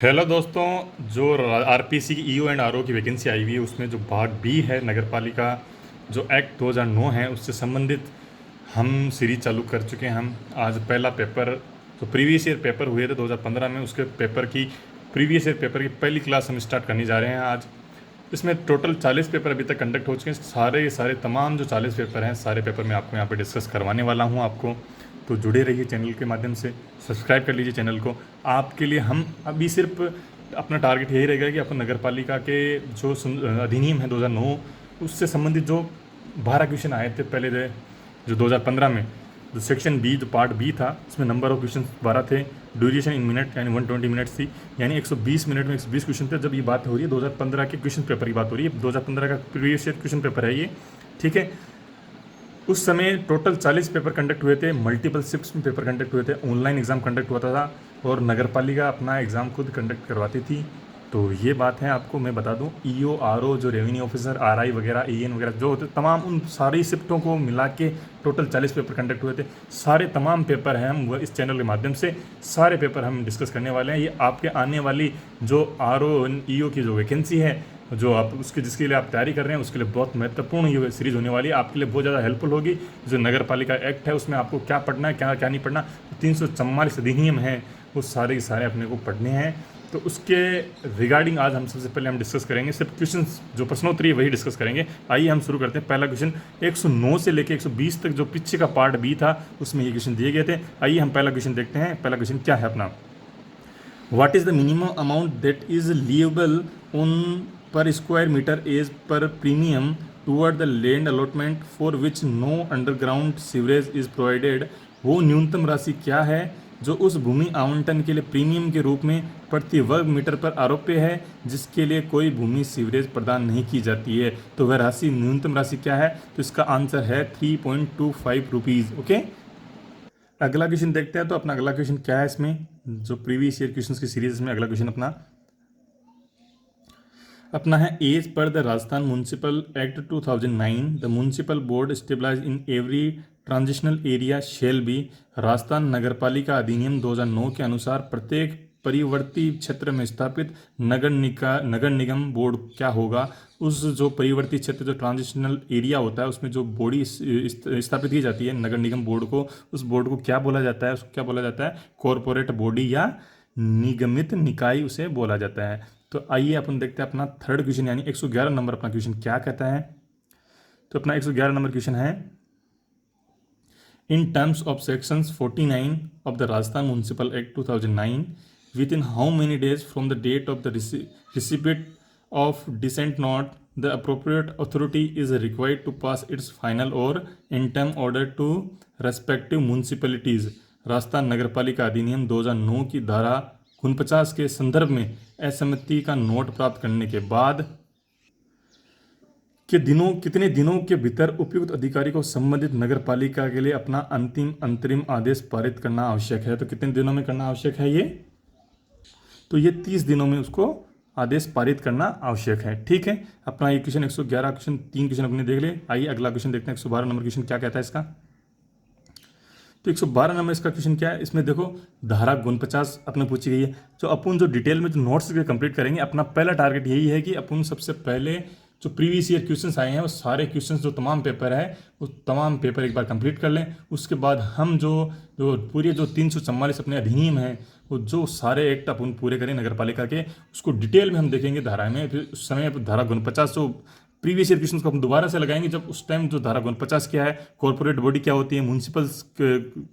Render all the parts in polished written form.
Hello दोस्तों। जो RPC की ईओ एंड आरओ की वैकेंसी आई हुई है उसमें जो भाग बी है नगर पालिका जो एक्ट 2009 है उससे संबंधित हम सीरीज चालू कर चुके हैं। हम आज पहला पेपर जो प्रीवियस ईयर पेपर हुए थे 2015 में उसके पेपर की प्रीवियस ईयर पेपर की पहली क्लास हम स्टार्ट करने जा रहे हैं आज। इसमें टोटल 40 पेपर अभी तक कंडक्ट हो चुके हैं। सारे तमाम जो 40 पेपर हैं सारे पेपर मैं आपको यहाँ पे डिस्कस करवाने वाला हूँ आपको। तो जुड़े रहिए चैनल के माध्यम से, सब्सक्राइब कर लीजिए चैनल को। आपके लिए हम अभी सिर्फ अपना टारगेट यही रहेगा कि अपन नगर पालिका के जो अधिनियम है 2009 उससे संबंधित जो 12 क्वेश्चन आए थे पहले जो 2015 में जो सेक्शन बी जो पार्ट बी था उसमें नंबर ऑफ क्वेश्चन 12 थे। ड्यूरेशन इन मिनट यानी 120 मिनट्स थी, यानी 120 मिनट में 120 क्वेश्चन थे। जब ये बात हो रही है 2015 के क्वेश्चन पेपर की बात हो रही है, 2015 का प्रीवियस ईयर क्वेश्चन पेपर है ये, ठीक है। उस समय टोटल 40 पेपर कंडक्ट हुए थे, मल्टीपल शिफ्ट्स में पेपर कंडक्ट हुए थे, ऑनलाइन एग्ज़ाम कंडक्ट हुआ था और नगर पालिका अपना एग्ज़ाम खुद कंडक्ट करवाती थी। तो ये बात है, आपको मैं बता दूं ईओ आरओ जो रेवेन्यू ऑफिसर आरआई वगैरह एएन वगैरह जो होते तमाम उन सारी शिफ्टों को मिला के टोटल 40 पेपर कंडक्ट हुए थे। सारे तमाम पेपर हैं हम इस चैनल के माध्यम से सारे पेपर हम डिस्कस करने वाले हैं। ये आपके आने वाली जो आरओ ईओ की जो वैकेंसी है जो आप उसके जिसके लिए आप तैयारी कर रहे हैं उसके लिए बहुत महत्वपूर्ण ये सीरीज़ होने वाली है, आपके लिए बहुत ज़्यादा हेल्पफुल होगी। जो नगर पालिका एक्ट है उसमें आपको क्या पढ़ना है क्या क्या नहीं पढ़ना, 344 अधिनियम है वो सारे के सारे अपने को पढ़ने हैं। तो उसके रिगार्डिंग आज हम सबसे पहले हम डिस्कस करेंगे, सिर्फ क्वेश्चन जो प्रश्नोत्तरी है वही डिस्कस करेंगे। आइए हम शुरू करते हैं। पहला क्वेश्चन 109 से लेकर 120 तक जो पीछे का पार्ट बी था उसमें ये क्वेश्चन दिए गए थे। आइए हम पहला क्वेश्चन देखते हैं। पहला क्वेश्चन क्या है अपना, What is the minimum amount that is liable on per square meter as per premium toward the land allotment for which no underground sewerage is provided? वो न्यूनतम राशि क्या है जो उस भूमि आवंटन के लिए प्रीमियम के रूप में प्रति वर्ग मीटर पर आरोप्य है जिसके लिए कोई भूमि सीवरेज प्रदान नहीं की जाती है। तो वह राशि न्यूनतम राशि क्या है? तो इसका आंसर है 3.25 रुपीज़। ओके, अगला क्वेश्चन देखते हैं। तो अपना अगला क्वेश्चन क्या है इसमें जो प्रीवियस ईयर क्वेश्चंस की सीरीज में अगला क्वेश्चन अपना अपना है, as per the Rajasthan municipal act 2009 the municipal board stabilise in every transitional area shall be. Rajasthan नगरपालिका अधिनियम 2009 के अनुसार प्रत्येक परिवर्ती क्षेत्र में स्थापित नगर निगम बोर्ड क्या होगा? उस जो परिवर्ती क्षेत्र जो ट्रांजिशनल एरिया होता है उसमें जो बॉडी स्थापित की जाती है नगर निगम बोर्ड को, उस बोर्ड को क्या बोला जाता है? उसको क्या बोला जाता है? कॉरपोरेट बॉडी या निगमित निकाय उसे बोला जाता है। तो आइए अपन देखते हैं अपना थर्ड क्वेश्चन यानी 111 नंबर अपना क्वेश्चन क्या कहता है। तो अपना 111 नंबर क्वेश्चन है, in terms of sections 49 of the Rajasthan municipal act 2009 within how many days from the date of the receipt of dissent note the appropriate authority is required to pass its final or interim order to respective municipalities. Rajasthan नगरपालिका अधिनियम 2009 की धारा 49 के संदर्भ में असहमति का note प्राप्त करने के बाद कितने दिनों के भीतर उपयुक्त अधिकारी को संबंधित नगर पालिका के लिए अपना अंतरिम आदेश पारित करना आवश्यक है। तो कितने दिनों में करना आवश्यक है ये? तो ये 30 दिनों में उसको आदेश पारित करना आवश्यक है। ठीक है, अपना ये क्वेश्चन 111 क्वेश्चन 3 क्वेश्चन अपने देख ले। आइए अगला क्वेश्चन देखते हैं। 112 नंबर क्वेश्चन क्या कहता है इसका। तो 112 नंबर इसका क्वेश्चन क्या है, इसमें देखो धारा 49 अपने पूछी गई है। जो अपन जो डिटेल में जो नोट्स कंप्लीट करेंगे, अपना पहला टारगेट यही है कि अपन सबसे पहले जो प्रीवियस ईयर क्वेश्चंस आए हैं वो सारे क्वेश्चंस जो तमाम पेपर है वो तमाम पेपर एक बार कंप्लीट कर लें। उसके बाद हम जो जो पूरे जो 344 अपने अधिनियम हैं वो जो सारे एक्ट अपन पूरे करें नगर पालिका के, उसको डिटेल में हम देखेंगे धारा में। फिर उस समय धारा 49 जो प्रीवियस ईयर क्वेश्चन को हम दोबारा से लगाएंगे, जब उस टाइम जो धारा 49 क्या है, कॉर्पोरेट बॉडी क्या होती है, म्यूनसिपल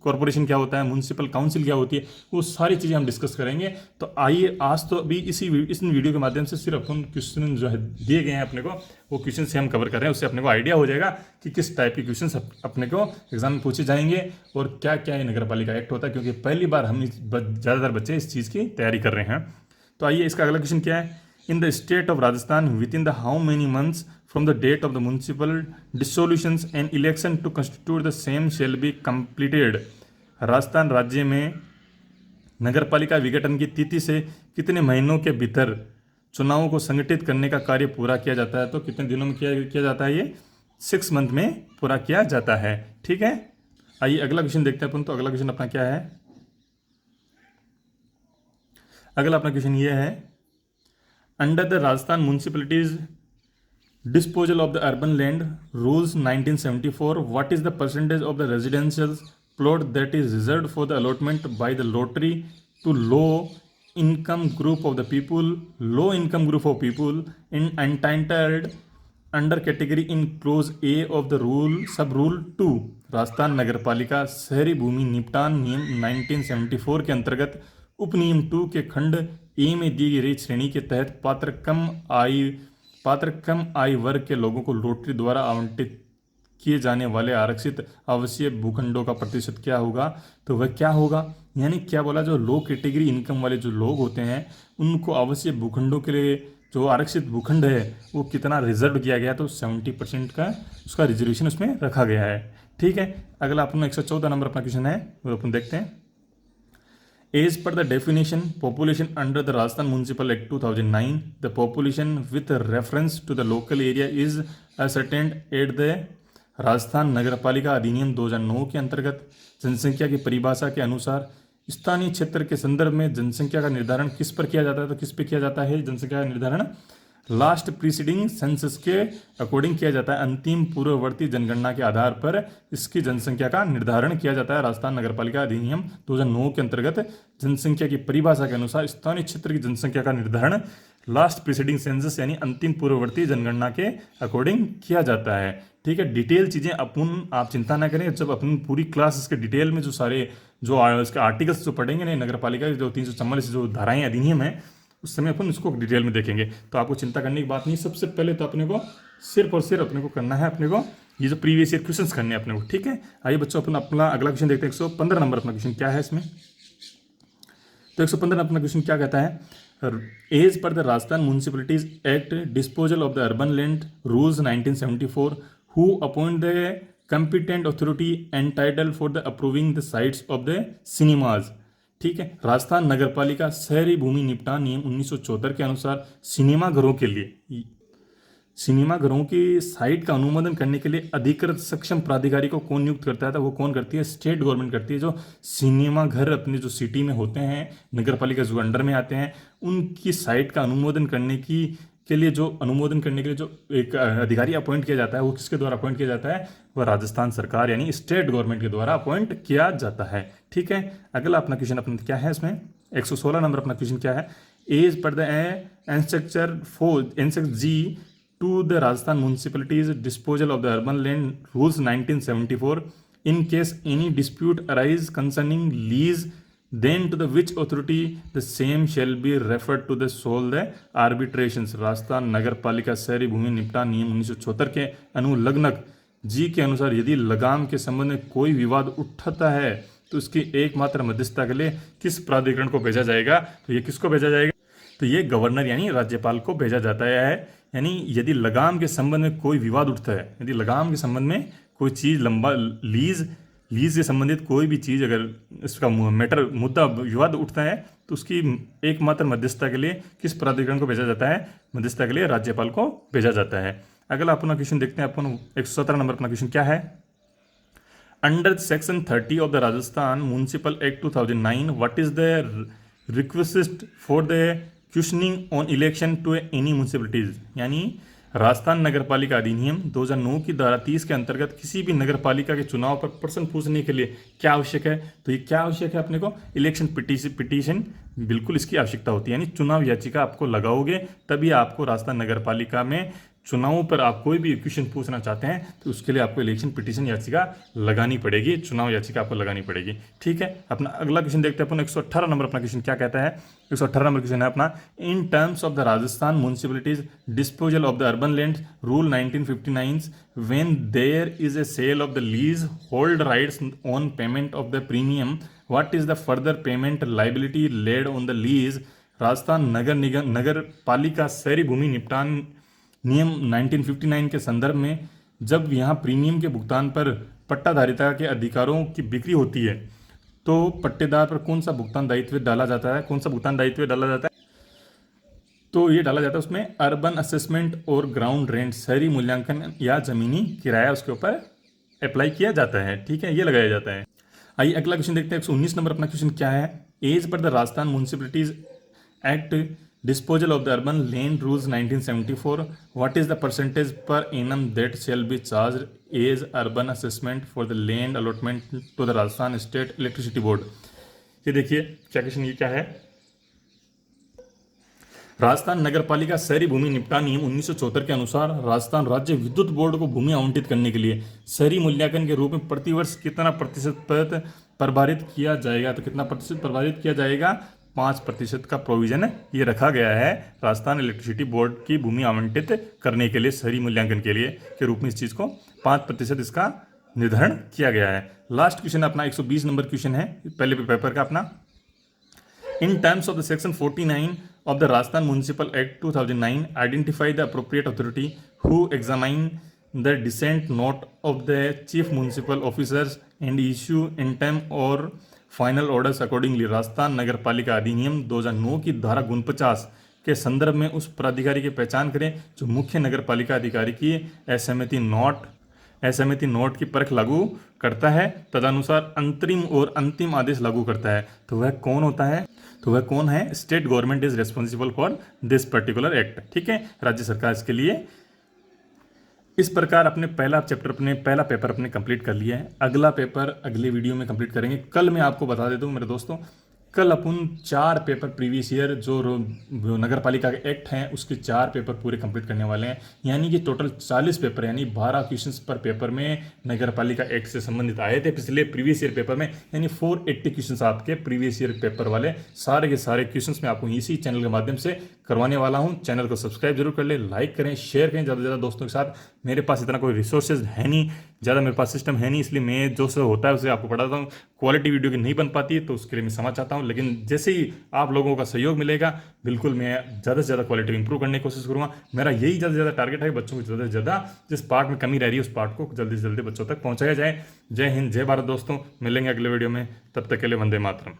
कॉर्पोरेशन क्या होता है, म्यूनसिपल काउंसिल क्या होती है, वो सारी चीज़ें हम डिस्कस करेंगे। तो आइए आज तो अभी इस वीडियो के माध्यम से सिर्फ अपन क्वेश्चन जो है दिए गए हैं अपने को वो क्वेश्चन से हम कवर कर रहे हैं। उससे अपने को आइडिया हो जाएगा कि किस टाइप के क्वेश्चन अपने को एग्जाम में पूछे जाएंगे और क्या क्या ये नगर पालिका एक्ट होता है, क्योंकि पहली बार हम ज़्यादातर बच्चे इस चीज़ की तैयारी कर रहे हैं। तो आइए इसका अगला क्वेश्चन क्या है, in the state of Rajasthan with in the how many months from the date of the municipal dissolutions and election to constitute the same shall be completed। Rajasthan राज्य में नगरपालिका विघटन की तिथि से कितने महीनों के भीतर चुनावों को संगठित करने का कार्य पूरा किया जाता है? तो कितने दिनों में किया जाता है ये? 6 मंथ में पूरा किया जाता है। ठीक है, आइए अगला क्वेश्चन देखते हैं अपन। तो अगला क्वेश्चन अपना क्या है, अगला अपना क्वेश्चन ये है, under the Rajasthan municipalities disposal of the urban land rules 1974, what is the percentage of the residential plot that is reserved for the allotment by the lottery to low income group of people in entitled under category in clause A of the rule sub rule 2। Rajasthan नगरपालिका शहरी भूमि निपटान नियम 1974 के अंतर्गत उपनियम 2 के खंड ए में दी गई श्रेणी के तहत पात्र कम आय वर्ग के लोगों को लॉटरी द्वारा आवंटित किए जाने वाले आरक्षित आवासीय भूखंडों का प्रतिशत क्या होगा। तो वह क्या होगा, यानी क्या बोला, जो लो कैटेगरी इनकम वाले जो लोग होते हैं उनको आवासीय भूखंडों के लिए जो आरक्षित भूखंड है वो कितना रिजर्व किया गया, तो 70% का उसका रिजर्वेशन उसमें रखा गया है। ठीक है, अगला अपना 114 नंबर अपना क्वेश्चन है, वो अपन देखते हैं। As per the definition, population under the Rajasthan Municipal Act 2009, the population with reference to the local area is ascertained at the Rajasthan नगरपालिका अधिनियम 2009 के अंतर्गत जनसंख्या की परिभाषा के अनुसार स्थानीय क्षेत्र के संदर्भ में जनसंख्या का निर्धारण किस पर किया जाता है। तो किस पे किया जाता है जनसंख्या का निर्धारण, लास्ट प्रीसीडिंग सेंसस के अकॉर्डिंग किया जाता है। अंतिम पूर्ववर्ती जनगणना के आधार पर इसकी जनसंख्या का निर्धारण किया जाता है। राजस्थान नगरपालिका अधिनियम 2009 के अंतर्गत जनसंख्या की परिभाषा के अनुसार स्थानीय क्षेत्र की जनसंख्या का निर्धारण लास्ट प्रीसीडिंग सेंसस यानी अंतिम पूर्ववर्ती जनगणना के अकॉर्डिंग किया जाता है। ठीक है, डिटेल चीज़ें आप चिंता ना करें, जब अपन पूरी क्लास इसके डिटेल में जो सारे जो इसके आर्टिकल्स जो पढ़ेंगे ना नगरपालिका के जो 344 जो धाराएं अधिनियम है उस समय अपन उसको डिटेल में देखेंगे। तो आपको चिंता करने की बात नहीं। सबसे पहले तो अपने को सिर्फ और सिर्फ अपने को करना है, अपने को ये जो प्रीवियस ईयर क्वेश्चंस करने हैं अपने को। ठीक है, आइए बच्चों अपन अपना अगला क्वेश्चन देखते हैं। 115 नंबर अपना क्वेश्चन क्या है इसमें। तो 115 अपना क्वेश्चन क्या कहता है, as per the Rajasthan municipalities act disposal of the urban land rules 1974 who appoint the competent authority entitle for the approving the sites of the cinemas. ठीक है, राजस्थान नगरपालिका शहरी भूमि निपटान नियम 1974 के अनुसार सिनेमाघरों की साइट का अनुमोदन करने के लिए अधिकृत सक्षम प्राधिकारी को कौन नियुक्त करता है। तो वो कौन करती है, स्टेट गवर्नमेंट करती है। जो सिनेमा घर अपने जो सिटी में होते हैं नगरपालिका जो अंडर में आते हैं उनकी साइट का अनुमोदन करने के लिए जो एक अधिकारी अपॉइंट किया जाता है वो किसके द्वारा अपॉइंट किया जाता है, वह राजस्थान सरकार यानी स्टेट गवर्नमेंट के द्वारा अपॉइंट किया जाता है। ठीक है, अगला अपना क्वेश्चन अपना क्या है इसमें 116 नंबर अपना क्वेश्चन क्या है, एज पर द एंसेक्टर G to the Rajasthan municipalities disposal of the urban land rules 1974 in case any dispute arise concerning lease then to the which authority the same shall be referred to the sole the arbitrations। Rajasthan नगर पालिका शहरी भूमि निपटान नियम 1974 के अनुलग्नक जी के अनुसार यदि लगाम के संबंध में कोई विवाद उठता है तो उसकी एकमात्र मध्यस्थता के लिए किस प्राधिकरण को भेजा जाएगा। तो ये किसको भेजा जाएगा, तो ये गवर्नर यानी राज्यपाल को भेजा जाता है। यानी यदि लगाम के संबंध में कोई विवाद उठता है, यदि लगाम के संबंध में कोई चीज़ लंबा लीज से संबंधित कोई भी चीज़ अगर इसका मुद्दा विवाद उठता है तो उसकी एकमात्र मध्यस्थता के लिए किस प्राधिकरण को भेजा जाता है, मध्यस्थता के लिए राज्यपाल को भेजा जाता है। अगला अपना क्वेश्चन देखते हैं अपन 117 नंबर अपना क्वेश्चन क्या है, under section 30 of the Rajasthan municipal act 2009 what is the request for the questioning on election to any municipalities. यानी राजस्थान नगरपालिका अधिनियम 2009 की धारा 30 के अंतर्गत किसी भी नगरपालिका के चुनाव पर प्रश्न पूछने के लिए क्या आवश्यक है, तो ये क्या आवश्यक है अपने को, इलेक्शन पिटीशन बिल्कुल इसकी आवश्यकता होती है। यानी चुनाव याचिका आपको लगाओगे तभी आपको राजस्थान नगरपालिका में चुनावों पर आप कोई भी क्वेश्चन पूछना चाहते हैं तो उसके लिए आपको इलेक्शन पिटीशन याचिका लगानी पड़ेगी, चुनाव याचिका आपको लगानी पड़ेगी। ठीक है, अपना अगला क्वेश्चन देखते हैं अपन 118 नंबर अपना क्वेश्चन क्या कहता है। 118 नंबर क्वेश्चन है अपना, in terms of the Rajasthan municipalities disposal of the urban land rule 1959 when there is a sale of the lease hold rights on payment of the premium what is the further payment liability laid on the lease. Rajasthan नगर पालिका शहरी भूमि निपटान नियम 1959 के संदर्भ में जब यहाँ प्रीमियम के भुगतान पर पट्टाधारिता के अधिकारों की बिक्री होती है तो पट्टेदार पर कौन सा भुगतान दायित्व डाला जाता है, कौन सा भुगतान दायित्व डाला जाता है, तो ये डाला जाता है उसमें अर्बन असेसमेंट और ग्राउंड रेंट शहरी मूल्यांकन या जमीनी किराया उसके ऊपर अप्लाई किया जाता है। ठीक है, ये लगाया जाता है। आइए अगला क्वेश्चन देखते हैं 119 नंबर अपना क्वेश्चन क्या है, as per the Rajasthan municipalities act disposal of the urban land rules 1974, what is the percentage per annum that shall be charge as urban assessment for the land allotment to the Rajasthan state electricity board. ये देखिए क्या question, ये क्या है, राजस्थान नगर पालिका शहरी भूमि निपटान नियम 1974 के अनुसार राजस्थान राज्य विद्युत बोर्ड को भूमि आवंटित करने के लिए शहरी मूल्यांकन के रूप में प्रतिवर्ष कितना प्रतिशत प्रभारित किया जाएगा। तो कितना प्रतिशत प्रभारित किया जाएगा, 5% का प्रोविजन ये रखा गया है राजस्थान इलेक्ट्रिसिटी बोर्ड की भूमि आवंटित करने के लिए शहरी मूल्यांकन के लिए के रूप में इस चीज़ को 5% इसका निर्धारण किया गया है। लास्ट क्वेश्चन अपना 120 नंबर क्वेश्चन है पहले पेपर का अपना। In terms of the section 49 of the Rajasthan Municipal Act 2009, identify the appropriate authority who examine the dissent note of the chief municipal officers and issue interim or final orders accordingly। Rajasthan नगर पालिका अधिनियम 2009 की धारा 49 के संदर्भ में उस प्राधिकारी की पहचान करें जो मुख्य नगर पालिका अधिकारी की असहमति नोट की परख लागू करता है, तदनुसार अंतरिम और अंतिम आदेश लागू करता है। तो वह कौन होता है, तो वह कौन है, state government is responsible for this particular act. ठीक है, राज्य सरकार इसके लिए। इस प्रकार अपने पहला पेपर अपने कंप्लीट कर लिया है। अगला पेपर अगले वीडियो में कंप्लीट करेंगे। कल मैं आपको बता देता हूँ मेरे दोस्तों, कल अपन 4 पेपर प्रीवियस ईयर जो नगर पालिका के एक्ट हैं उसके 4 पेपर पूरे कंप्लीट करने वाले हैं। यानी कि टोटल 40 पेपर यानी 12 क्वेश्चंस पर पेपर में नगर पालिका एक्ट से संबंधित आए थे पिछले प्रीवियस ईयर पेपर में। यानी 480 क्वेश्चंस आपके प्रीवियस ईयर पेपर वाले सारे के सारे क्वेश्चंस मैं आपको इसी चैनल के माध्यम से करवाने वाला हूँ। चैनल को सब्सक्राइब जरूर कर ले, लाइक करें, शेयर करें ज़्यादा से ज़्यादा दोस्तों के साथ। मेरे पास इतना कोई रिसोर्सेज है नहीं, ज़्यादा मेरे पास सिस्टम है नहीं, इसलिए मैं जो सब होता है उसे आपको पढ़ाता हूँ। क्वालिटी वीडियो की नहीं बन पाती है तो उसके लिए मैं समझ चाहता हूँ, लेकिन जैसे ही आप लोगों का सहयोग मिलेगा बिल्कुल मैं ज़्यादा से ज़्यादा क्वालिटी इंप्रूव करने की कोशिश करूँगा। मेरा यही ज़्यादा से ज़्यादा टारगेट है, बच्चों को ज़्यादा से ज़्यादा जिस पार्ट में कमी रह रही है उस पार्ट को जल्दी से जल्दी बच्चों तक पहुँचाया जाए। जय हिंद, जय भारत दोस्तों, मिलेंगे अगले वीडियो में, तब तक के लिए वंदे मातरम।